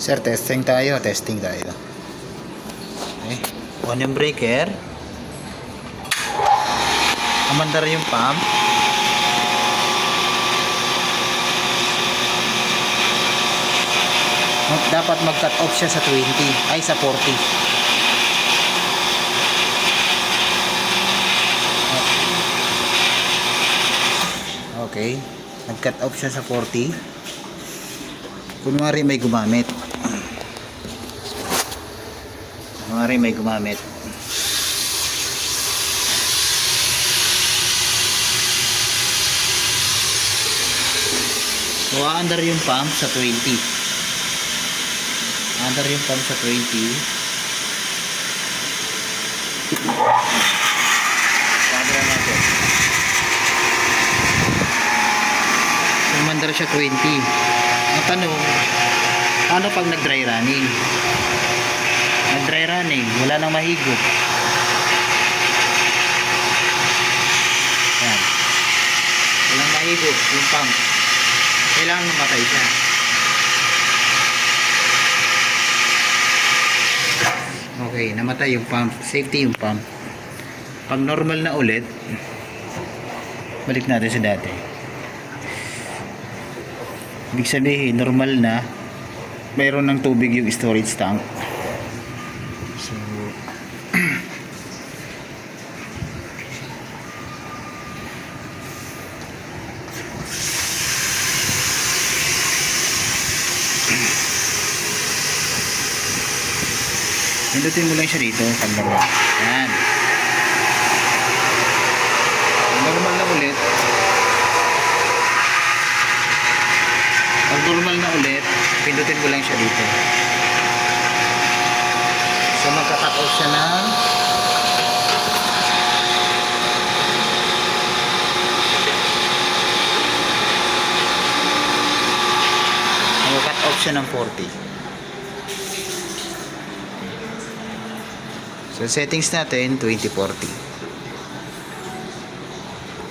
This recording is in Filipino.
Sir, testing tayo. Okay. On yung breaker. Umandar yung pump. Dapat mag-cut off siya sa 20. Ay, sa 40. Okay. Nag-cut off siya sa 40. Kunwari may gumamit. So, aandar yung pump sa 20. Aandar yung pump sa 20. Padra natin. So, umandar siya 20. Ang tanong, paano pag nag-dry running? Nag-dry running, wala nang mahigop. Yan. Walang mahigop yung pump. Kailangan mamatay siya. Okay, namatay yung pump. Safety yung pump. Pag normal na ulit, balik natin sa dati. Ibig sabihin, normal na, mayroon ng tubig yung storage tank. So, pindutin mo lang siya dito pag normal. Yan. Normal na ulit. Pag normal na ulit, pindutin mo lang siya dito. So magka-cut off siya ng magka-cut off siya ng 40. So settings natin 2040.